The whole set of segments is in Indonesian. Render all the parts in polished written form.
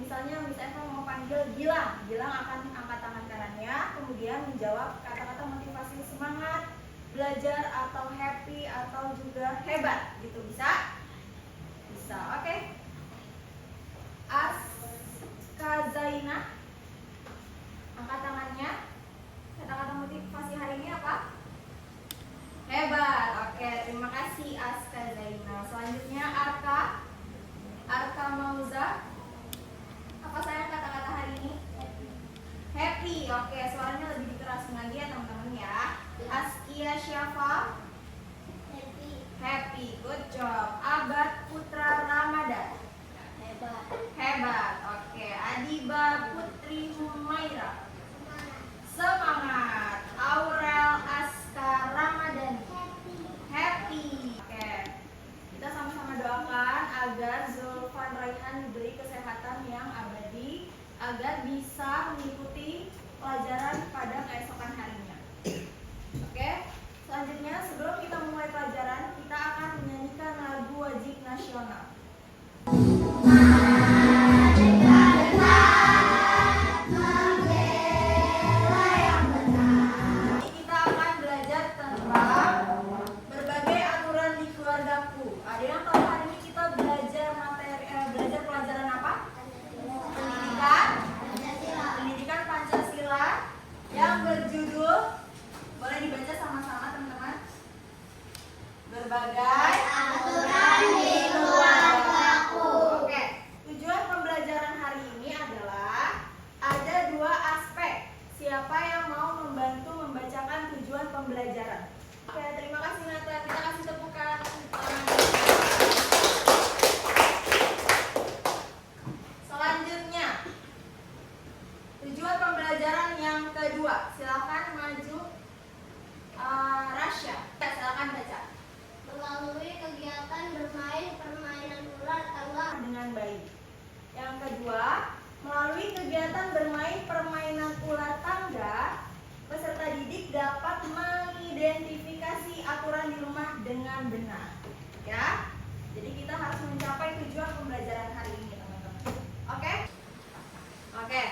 misalnya Miss Eva mau panggil Gilang, Gilang akan angkat tangan kanannya, kemudian menjawab kata-kata motivasi semangat, belajar atau happy atau juga hebat, gitu bisa? Bisa, oke. Askazaina, angkat tangannya. Kata-kata motivasi hari ini apa? Hebat. Oke, terima kasih Askazaina. Selanjutnya Arka Mauza. Apa sayang kata-kata hari ini? Happy. Oke, suaranya lebih dikerasin lagi ya teman-teman ya. Askia Syafa. Happy. Good job. Abad Putra Ramadan. Hebat. Oke, Adiba Putri Humaira. Semangat. Aurel Aska Ramadhani. Happy. Oke, kita sama-sama doakan agar Zulfan Raihan diberi kesehatan yang abadi agar bisa mengikuti pelajaran pada keesokan harinya. Oke, selanjutnya sebelum kita mulai pelajaran, kita akan menyanyikan lagu wajib nasional. Berbagai aturan di keluargaku. Oke, tujuan pembelajaran hari ini adalah ada dua aspek. Siapa yang mau membantu membacakan tujuan pembelajaran? Oke, terima kasih Nata. Kita kasih tepukan. Selanjutnya, tujuan pembelajaran yang kedua. Silakan maju. Rasya, silakan baca. Melalui kegiatan bermain permainan ular tangga dengan baik. Yang kedua, melalui kegiatan bermain permainan ular tangga, peserta didik dapat mengidentifikasi aturan di rumah dengan benar. Ya, jadi kita harus mencapai tujuan pembelajaran hari ini, teman-teman. Oke? Oke.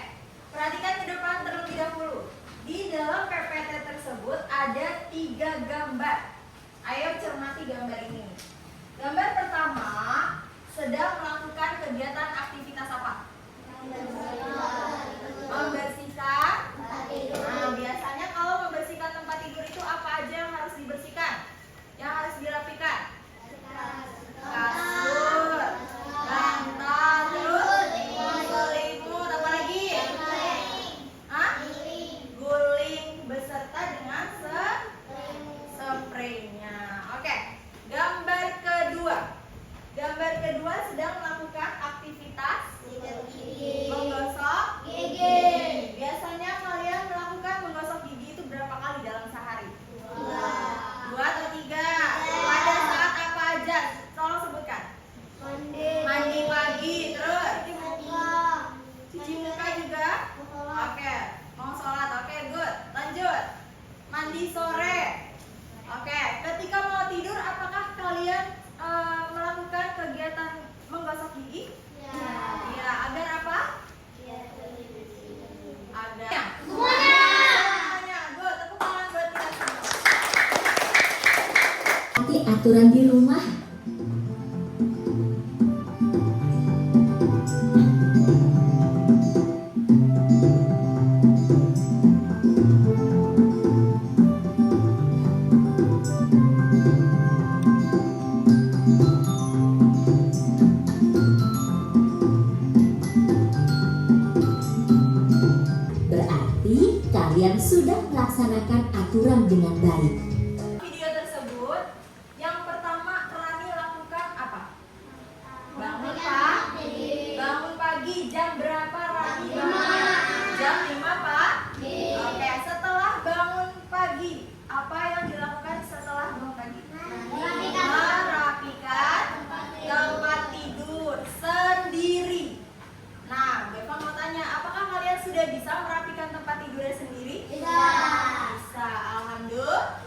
Perhatikan ke depan terlebih dahulu. Di dalam PPT tersebut ada 3 gambar. Ayo cermati gambar ini. Gambar pertama sedang melakukan kegiatan aktivitas apa? Membersihkan. Nah, biasanya kalau membersihkan tempat tidur itu apa aja yang harus dibersihkan? Yang harus dirapikan? Kasur, bantal, terus selimut, apa lagi? Guling beserta dengan spraynya. Oke, gambar kedua. Gambar kedua sedang melakukan aktivitas menggosok gigi. Biasanya kalian melakukan menggosok gigi itu berapa kali dalam sehari? 2 atau 3? Pada saat apa aja? Tolong sebutkan. Mandi pagi, terus cuci muka juga. Oke, mau sholat. Oke, good. Lanjut. Mandi sore. Oke, ketika mau tidur apakah kalian melakukan kegiatan menggosok gigi? Ya, agar apa? Agar semuanya. Good, tepuk tangan buat kita semua. Nanti aturan di rumah. Kalian sudah melaksanakan aturan dengan baik. Video tersebut, yang pertama Rani lakukan apa? Bangun pagi. Jam berapa Rani bangun? Jam 5 pagi. Oke, setelah bangun pagi, apa yang dilakukan setelah bangun pagi? Merapikan tempat tidur sendiri. Nah, Beva mau tanya, apakah kalian sudah bisa merapikan tempat tidurnya sendiri? Bisa. Alhamdulillah.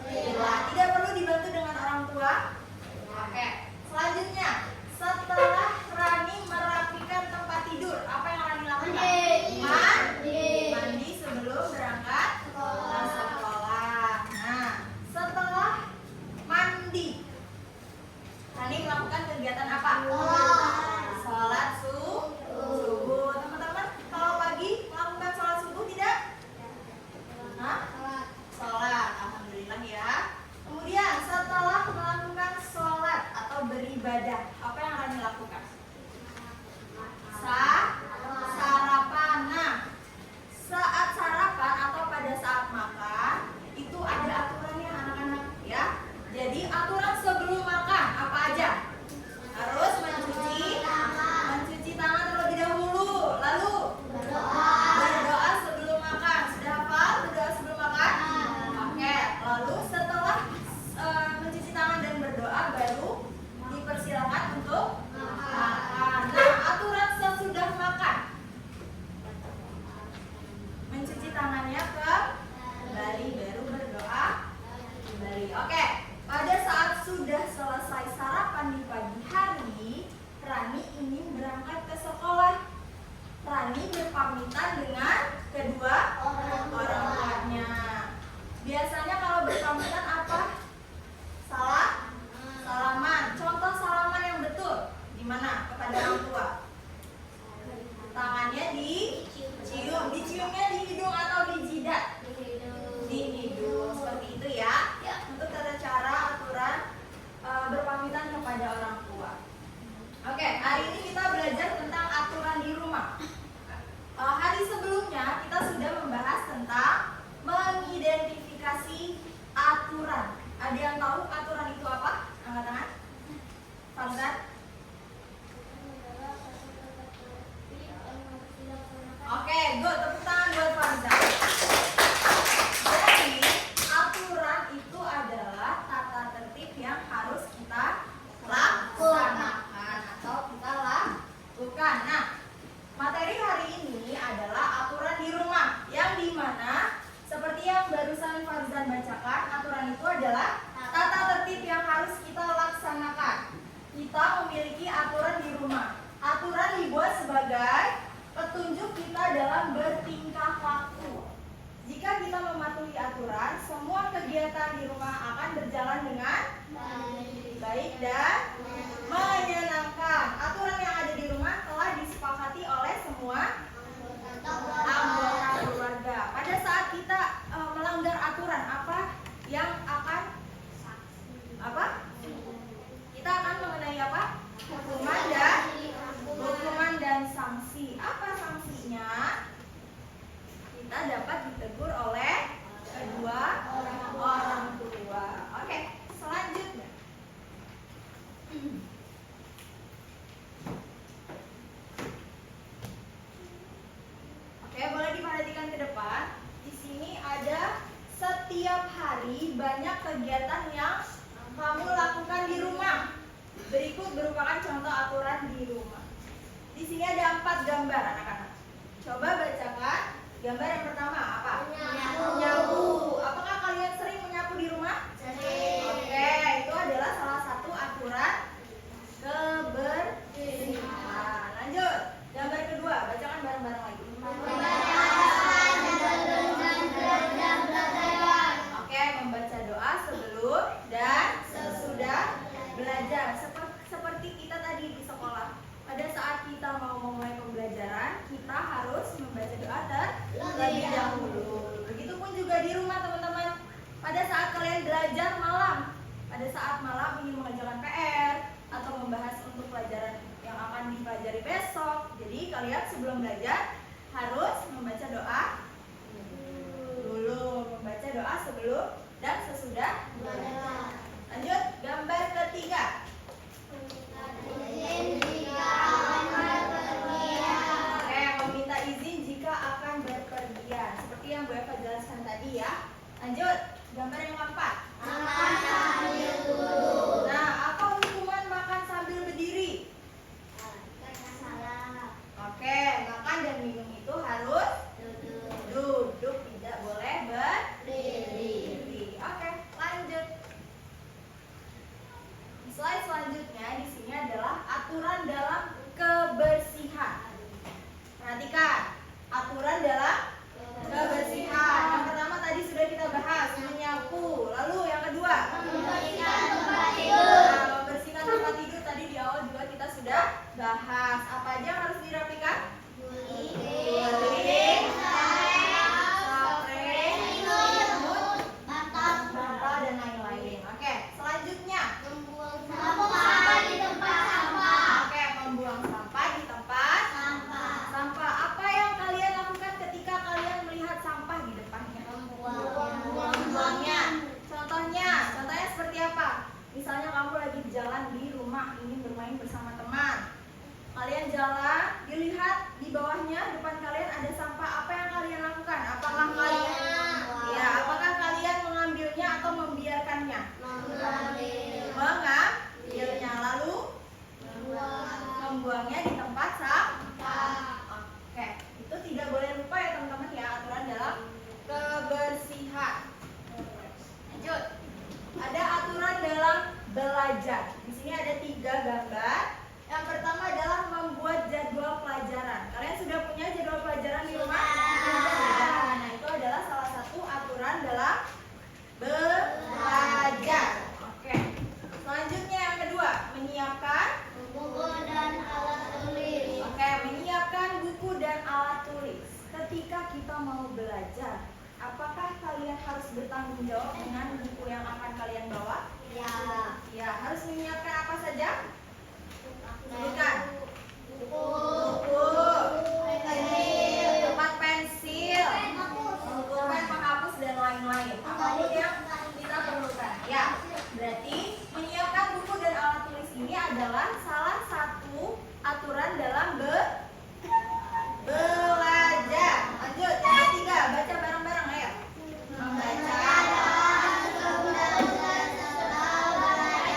kepada orang tua? Tangannya dicium. Diciumnya di hidung atau di jidat? Di hidung. Seperti itu ya. Untuk tata cara aturan berpamitan kepada orang tua. Oke, hari ini kita belajar tentang aturan di rumah. Hari sebelumnya kita sudah membahas tentang mengidentifikasi aturan. Ada yang tahu aturan itu apa? Angkat tangan. Fauzan? Oke, good. Tepuk tangan buat Fauzan. Jadi, aturan itu adalah tata tertib yang harus kita laksanakan atau kita lakukan. Nah, materi hari ini adalah aturan di rumah, yang dimana seperti yang barusan Fauzan bacakan, aturan itu adalah tata tertib yang harus kita laksanakan. Kita memiliki aturan di rumah. Aturan dibuat sebagai petunjuk kita dalam bertingkah laku. Jika kita mematuhi aturan, semua kegiatan di rumah akan berjalan dengan baik dan menyenangkan. Aturan yang ada di rumah telah disepakati oleh semua anggota keluarga. Pada saat kita melanggar aturan, apa yang akan kita akan mengenai apa? Hukuman dan sanksi. Apa sanksinya? Kita dapat ditegur oleh kedua orang tua. Oke, selanjutnya. Oke, boleh diperhatikan ke depan. Di sini ada setiap hari banyak kegiatan yang kamu lakukan di rumah. Berikut merupakan contoh aturan di rumah. Di sini ada 4 gambar anak-anak. Coba bacakan. Gambar yang pertama apa? Menyapu. Apakah kalian sering menyapu di rumah? Sering. Oke, itu adalah salah satu aturan kebersihan. Lanjut. Gambar kedua, bacakan bareng-bareng lagi. Oke, membaca doa sebelum dan sesudah belajar. Seperti kita tadi di sekolah. Pada saat kita mau memulai pembelajaran, kita harus membaca doa terlebih dahulu. Begitupun juga di rumah teman-teman. Pada saat kalian belajar malam, pada saat malam ingin mengerjakan PR atau membahas untuk pelajaran yang akan dipelajari besok. Jadi kalian sebelum belajar harus membaca doa dulu. Membaca doa sebelum dan sesudah belajar. Lanjut, gambar ketiga. Oke, meminta izin jika akan berpergian. Seperti yang Bu Eva jelaskan tadi ya. Lanjut, gambar yang keempat. Nah, apa hukuman makan sambil berdiri? Oke, makan dan minum itu harus duduk, tidak boleh berdiri. Oke, lanjut. Slide selanjutnya di sini adalah aturan dalam kebersihan. Perhatikan, aturan dalam kebersihan. Yang pertama tadi sudah kita bahas, menyapu. Lalu yang kedua, membersihkan tempat tidur. Tadi di awal juga kita sudah bahas. Apa aja yang harus dirapikan? Guling, spray, selimut, bantal dan lain-lain. Oke, selanjutnya. Oke, membuang sampah di tempat sampah. Apa yang kalian lakukan ketika kalian melihat sampah di depannya? Membuangnya. Contohnya seperti apa? Misalnya kamu lagi jalan di rumah, ingin bermain bersama teman. Kalian jalan, dilihat di bawahnya, depan kalian ada sampah. Apa yang kalian lakukan? Apakah kalian mengambilnya atau membiarkannya? Mengambilnya, lalu membuangnya di tempat sampah. Oke, itu tidak boleh lupa ya teman-teman ya, aturan dalam kebersihan. Lanjut, ada aturan dalam belajar. Di sini ada 3 gambar. Yang pertama adalah membuat jadwal pelajaran. tulis. Ketika kita mau belajar, apakah kalian harus bertanggung jawab dengan buku yang akan kalian bawa? Ya. Ya, harus menyiapkan apa saja? Sebutkan. Buku. Tempat pensil, pulpen, penghapus, dan lain-lain. Apapun yang kita perlukan. Ya, berarti menyiapkan buku dan alat tulis ini adalah salah satu aturan dalam belajar. Lanjut, yang ketiga, baca bareng-bareng, ayo. Membaca.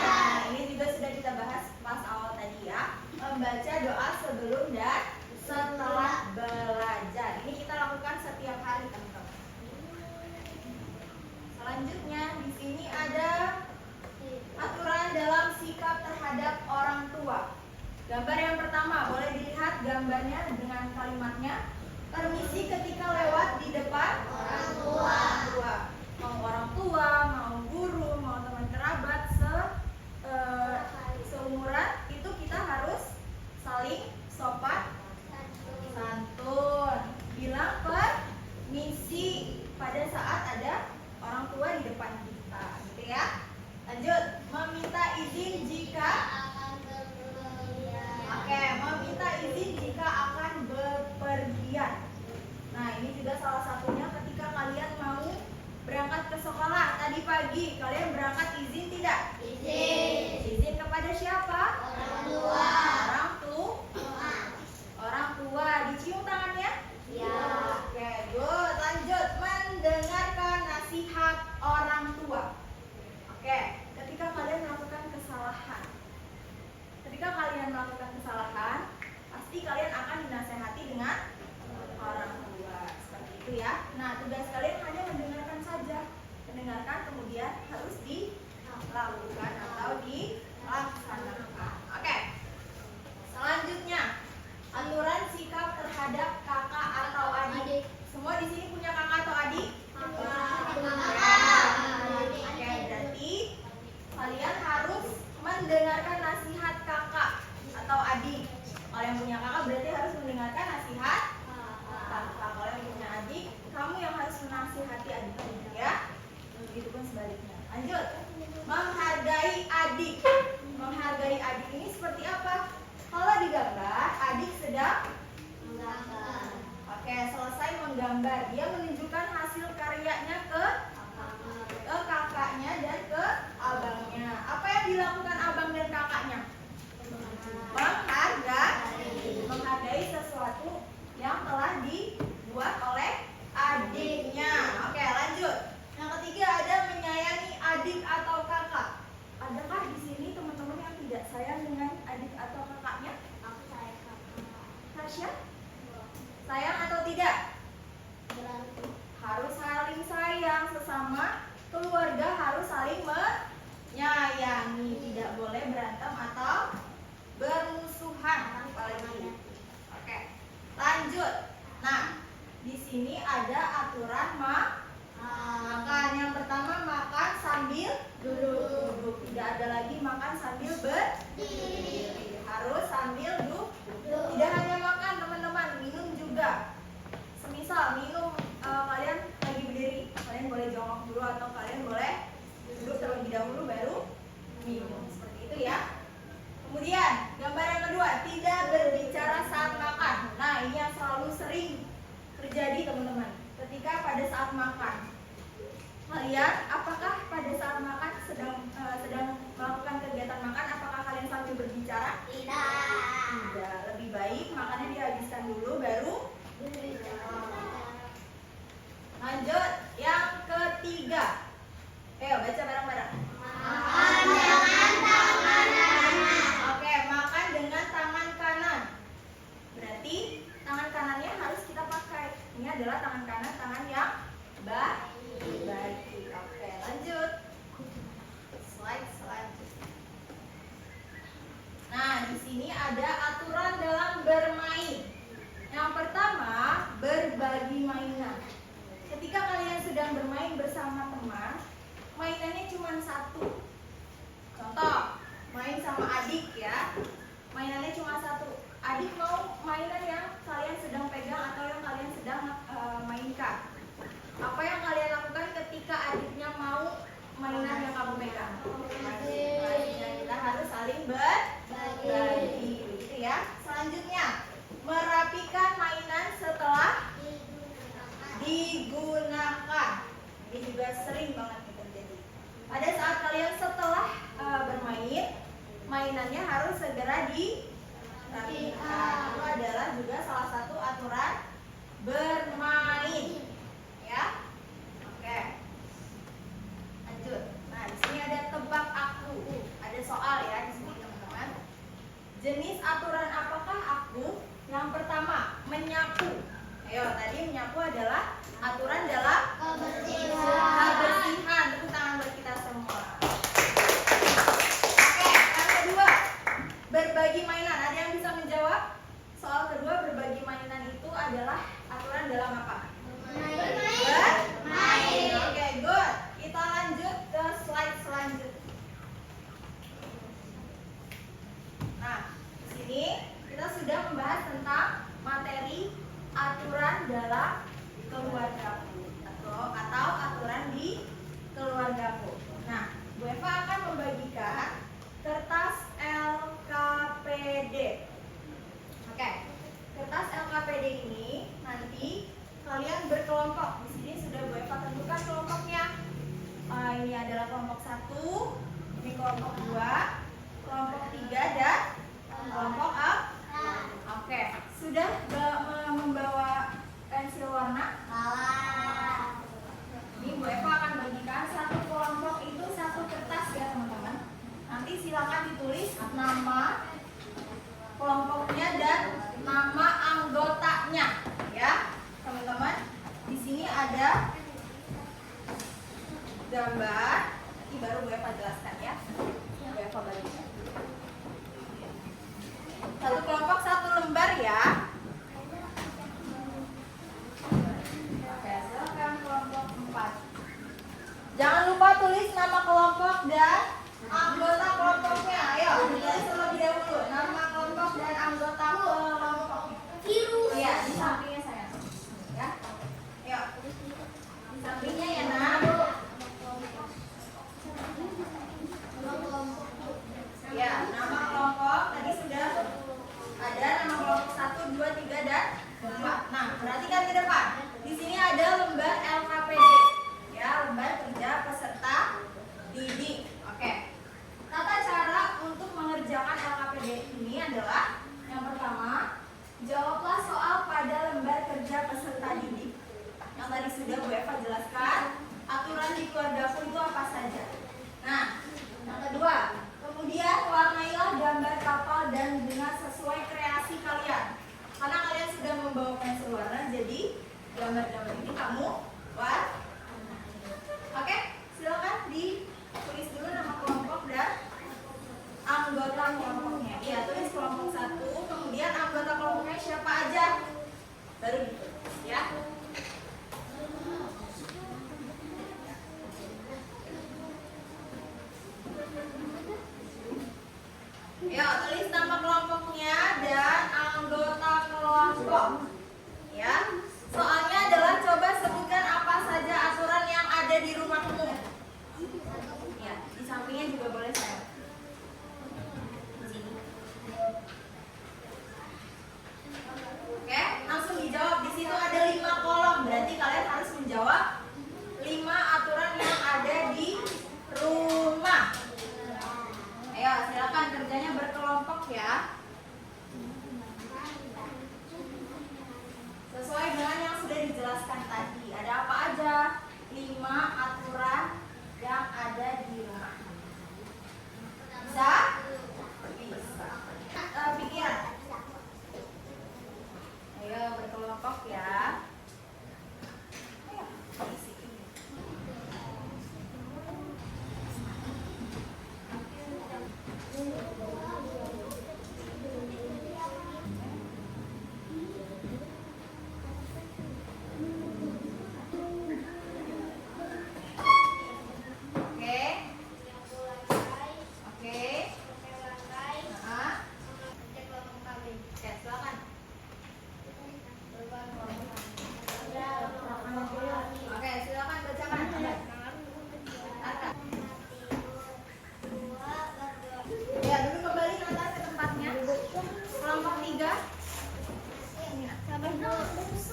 Nah, ini juga sudah kita bahas pas awal tadi ya. Membaca doa sebelum dan setelah belajar. Ini kita lakukan setiap hari, teman-teman. Selanjutnya di sini ada aturan dalam sikap terhadap orang tua. Gambar yang pertama, boleh dilihat gambarnya dengan kalimatnya. Permisi ketika lewat di depan orang tua. Mau orang tua, mau guru, mau teman kerabat, seumuran, itu kita harus saling sopan santun. Bilang permisi pada saat ada orang tua di depan kita, gitu ya. Lanjut, meminta izin jika meminta izin jika akan bepergian. Nah, ini juga salah satunya ketika kalian mau berangkat ke sekolah. Tadi pagi kalian berangkat izin tidak? Izin kepada siapa? Orang tua. Dicium tangannya? Ya. Oke, good. Lanjut, mendengarkan nasihat orang tua. Oke, ketika kalian melakukan kesalahan, pasti kalian akan dinasehati dengan orang tua. Seperti itu ya. Nah, tugas kalian hanya mendengarkan saja. Mendengarkan kemudian harus dilakukan atau dilaksanakan. Oke. Selanjutnya, aturan sikap terhadap kakak atau adik. Semua di sini punya kakak atau adik? Oke, berarti kalian harus mendengarkan nasihat kakak atau adik. Kalau yang punya kakak berarti harus mendengarkan nasihat kakak. Kalau yang punya adik, kamu yang harus menasihati adik-adik ya. Begitupun sebaliknya. Lanjut. Menghargai adik. Menghargai adik ini seperti apa? Kalau digambar, adik sedang Oke, selesai menggambar. Dia menunjukkan hasil karyanya ke kakaknya dan ke abangnya. Apa yang dilakukan abang dan kakaknya? Menghargai sesuatu yang telah dibuat oleh adiknya. Oke, lanjut. Yang ketiga ada menyayangi adik atau kakak. Adakah di sini teman-teman yang tidak sayang dengan adik atau kakaknya? Tasya? Sayang atau tidak? Harus saling sayang, sesama keluarga harus saling menyayangi. Tidak boleh berantem atau bermusuhan apalagi. Oke. Lanjut. Nah, di sini ada aturan makan. Yang pertama, makan sambil duduk. Tidak ada lagi makan sambil berdiri. Harus sambil duduk. Tidak hanya makan, teman-teman, minum juga. Semisal minum, kalian lagi berdiri, kalian boleh jongkok dulu atau kalian boleh duduk terlebih dahulu baru minum. Seperti itu ya. Kemudian gambar yang kedua, tidak berbicara saat makan. Nah, ini yang selalu sering terjadi, teman-teman. Ketika pada saat makan, kalian apakah pada saat makan sedang melakukan kegiatan makan, apakah kalian sambil berbicara? Tidak. Lebih baik makannya dihabiskan dulu baru berbicara. Lanjut, yang ketiga. Ayo baca bareng-bareng. Oke, makan dengan tangan kanan. Berarti tangan kanannya harus kita pakai. Ini adalah tangan kanan, tangan yang baik. Oke, lanjut. Slide selanjutnya. Nah, di sini ada aturan dalam bermain. Yang pertama, berbagi mainan. Ketika kalian sedang bermain bersama teman, mainannya cuma satu. Contoh, main sama adik ya. Mainannya cuma satu. Adik mau mainan yang kalian sedang pegang atau yang Ini juga sering banget nih terjadi. Pada saat kalian setelah bermain, mainannya harus segera dirapikan. Itu adalah juga salah satu aturan bermain, ya. Oke. Lanjut. Nah, di sini ada tebak aku. Ada soal ya di sini, teman-teman. Jenis aturan apakah aku? Yang pertama, menyapu. Ayo, tadi menyapu adalah aturan dalam kebersihan. Tepuk tangan buat kita semua. Oke, yang kedua, berbagi mainan. Ada yang bisa menjawab? Soal kedua, berbagi mainan itu adalah aturan dalam apa? Bermain. Oke, good. Kita lanjut ke slide selanjutnya. Nah, di sini kita sudah membahas tentang materi aturan dalam keluargaku atau aturan di keluargaku. Nah, Bu Eva akan membagikan kertas LKPD. Oke, kertas LKPD ini nanti kalian berkelompok. Di sini sudah Bu Eva tentukan kelompoknya. Ini adalah kelompok 1, ini kelompok 2, kelompok 3 dan kelompok 4. Oke, sudah membawa pensil warna? Ini Bu Eva akan bagikan satu kelompok itu satu kertas ya teman-teman. Nanti silakan ditulis nama kelompoknya dan nama anggotanya ya teman-teman. Di sini ada gambar. Ini baru Bu Eva jelaskan ya. Bu Eva bagikan. Satu kelompok satu lembar ya. Oke, silakan kelompok 4. Jangan lupa tulis nama kelompok dan anggota kelompoknya. Ayo, ditulis terlebih dahulu nama kelompok dan anggota kelompok. Iya, di sampingnya saya. Ya. Ayo. Di sampingnya ya, Nak. Ya, nama kelompok tadi sudah ada nama kelompok 1, 2, 3 dan 4. Nah, perhatikan ke depan. Di sini ada lembar LKPD. Ya, lembar kerja peserta didik. Oke. Tata cara untuk mengerjakan LKPD ini adalah yang pertama, jawablah soal pada lembar kerja peserta didik. Yang tadi sudah Bu Eva jelaskan, aturan di keluargaku itu apa saja. Nah, yang kedua, kemudian warnailah gambar kapal dan dengan sesuai kreasi kalian. Karena kalian sudah membawa pensil warna, jadi gambar-gambar ini kamu warnai. Oke, silakan ditulis dulu nama kelompok dan anggota kelompoknya. Iya, tulis kelompok 1, kemudian anggota kelompoknya siapa aja. Baru ditulis ya. Ya, tulis nama kelompoknya dan anggota kelompok. Ya. Soalnya adalah coba sebutkan apa saja aturan yang ada di rumahmu. Ya, di sampingnya juga boleh saya. Oke, langsung dijawab. Di situ ada 5 kolom. Berarti kalian harus menjawab 5 aturan yang ada di rumah. Ayo, silakan kerjanya berkelompok ya. Sesuai dengan yang sudah dijelaskan tadi. Ada apa aja? 5 aturan yang ada di rumah. Bisa? Bisa. Pikiran. Ayo berkelompok ya. Ayo, isi.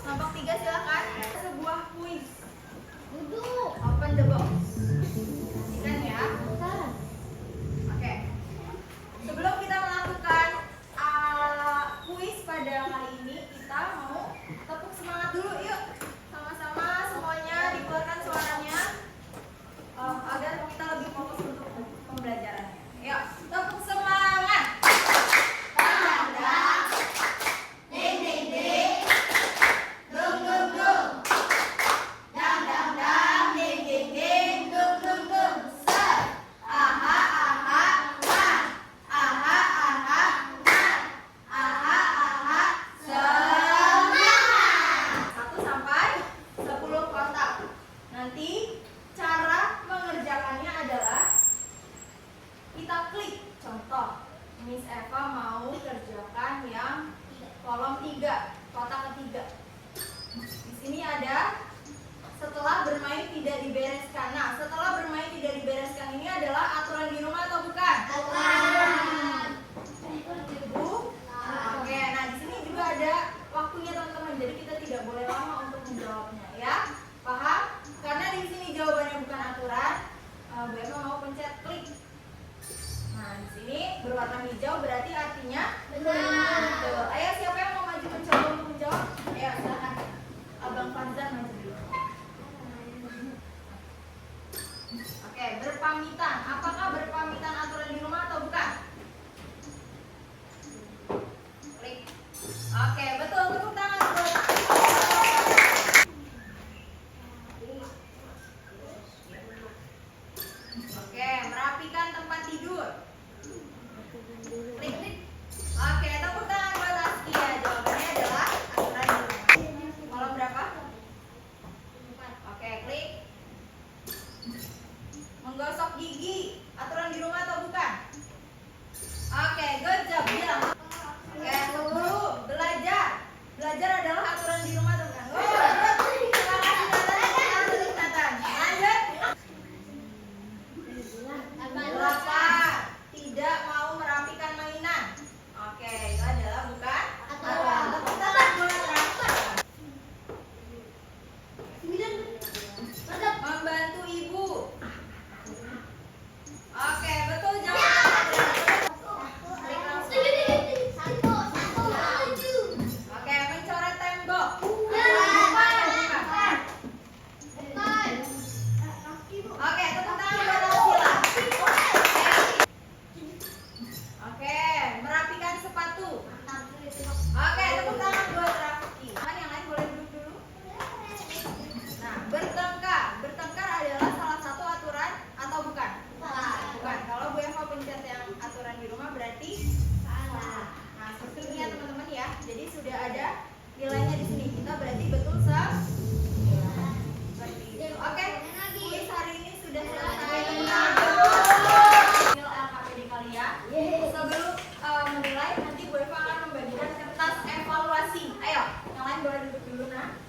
Kelompok 3 silakan. Sebuah kuis. Duduk. the box. Perhatikan ya. Oke. Sebelum kita melakukan kuis pada kali ini, kita mau tepuk semangat dulu yuk. Sama-sama semuanya dikeluarkan suaranya agar kita lebih fokus untuk pembelajarannya. Yuk, tepuk semangat. Nanti cara mengerjakannya adalah kita klik. Contoh, Miss Eva mau kerjakan yang kolom 3, kotak ketiga. Di sini ada setelah bermain tidak dibereskan. Nah, setelah bermain tidak dibereskan ini adalah aturan di rumah atau bukan? Oke, nah di sini juga ada waktunya teman-teman. Jadi kita tidak boleh lama untuk menjawabnya, ya. Paham? Karena di sini jawabannya bukan aturan, Bu Eva mau pencet klik. Nah, di sini berwarna hijau berarti artinya benar. Betul. Ayo, siapa yang mau maju mencoba untuk menjawab? Ayo, silakan. Abang Farzan maju dulu. Oke, berpamitan. Apakah berpamitan aturan di rumah atau bukan? Klik. Oke, betul. Tepuk tangan buat Oke, merapikan tempat tidur. Klik. Oke, tepuk tangan buat Askia. Jawabannya adalah aturan di rumah. Kolom berapa? Oke, klik. Menggosok gigi, aturan di rumah atau bukan? Oke, good job. Bilang. Oke, 10. Belajar. Belajar adalah aturan di rumah atau bukan? Terima kasih Nathan. Lanjut. 8. Tidak mau merapikan mainan. Oke, itu adalah bukan aturan. Tepuk tangan buat Rafa. 9. Membantu ibu. Oke, betul jawabannya. Klik langsung. Oke, mencoret tembok. Oke, tepuk tangan buat Rafila. Oke, merapikan sepatu. Oke, tepuk tangan buat Rafki. Yang lain boleh duduk dulu. Nah, bertengkar. Bertengkar adalah salah satu aturan atau bukan? Bukan. Kalau Bu Eva pencet yang aturan di rumah berarti salah. Nah, seperti ini ya teman-teman ya. Jadi sudah ada nilainya di sini. Kita berarti betul seperti itu. Oke, kuis hari ini sudah selesai. Nilai LKPD kalian. Sebelum menilai, nanti Bu Eva akan membagikan kertas evaluasi. Ayo, yang lain boleh duduk dulu nah.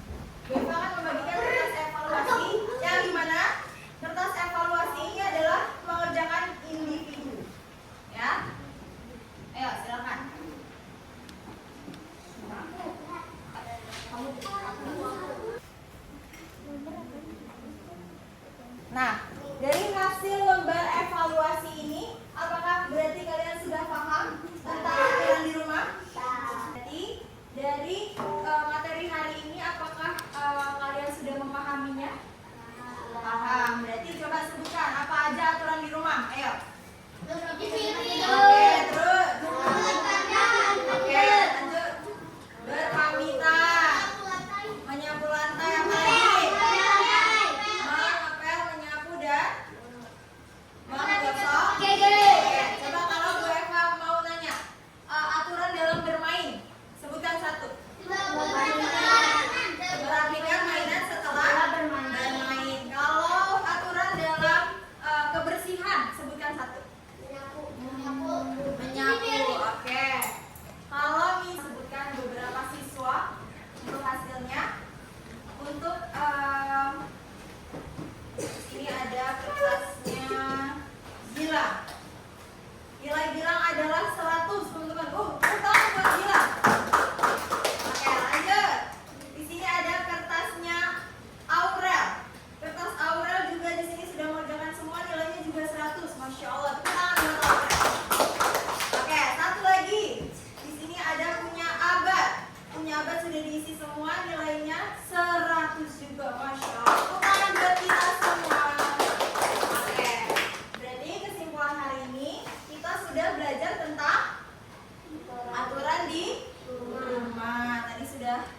Bu Eva akan membagikan kertas evaluasi yang dimana kertas evaluasi ini adalah mengerjakan individu. Ya, ayo silakan. Nah, dari hasil lembar evaluasi ini, apakah berarti kalian sudah paham tentang aturan di rumah? Berarti dari materi hari ini, apakah kalian sudah memahaminya? Paham. Berarti coba sebutkan apa aja aturan di rumah. Ayo. Oke, terus. Oke, lanjut. Berpamitan. Menyapu lantai apa lagi? Mengepel, menyapu dan menggosok. Oke, coba kalau Bu Eva mau nanya aturan dalam bermain, sebutkan satu. Merapikan mainan setelah bermain. Kalau aturan dalam kebersihan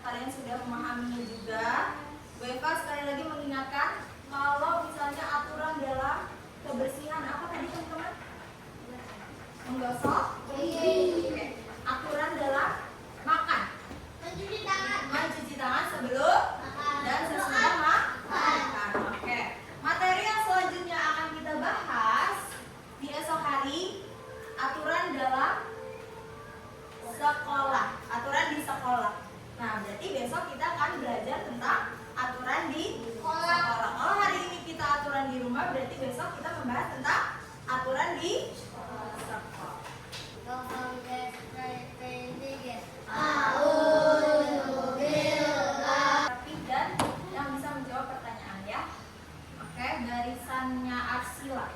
kalian sudah memahaminya juga. Bu Eva sekali lagi mengingatkan kalau misalnya aturan dalam kebersihan apa tadi teman-teman? Menggosok. Oke. Aturan dalam makan. Mencuci tangan. Mencuci tangan sebelum dan sesudah makan. Oke. Materi yang selanjutnya akan kita bahas di esok hari, aturan dalam sekolah, aturan di sekolah. Nah, berarti besok kita akan belajar tentang aturan di sekolah. Kalau hari ini kita aturan di rumah, berarti besok kita membahas tentang aturan di sekolah. Rapi dan yang bisa menjawab pertanyaan ya. Oke, barisannya Arsila.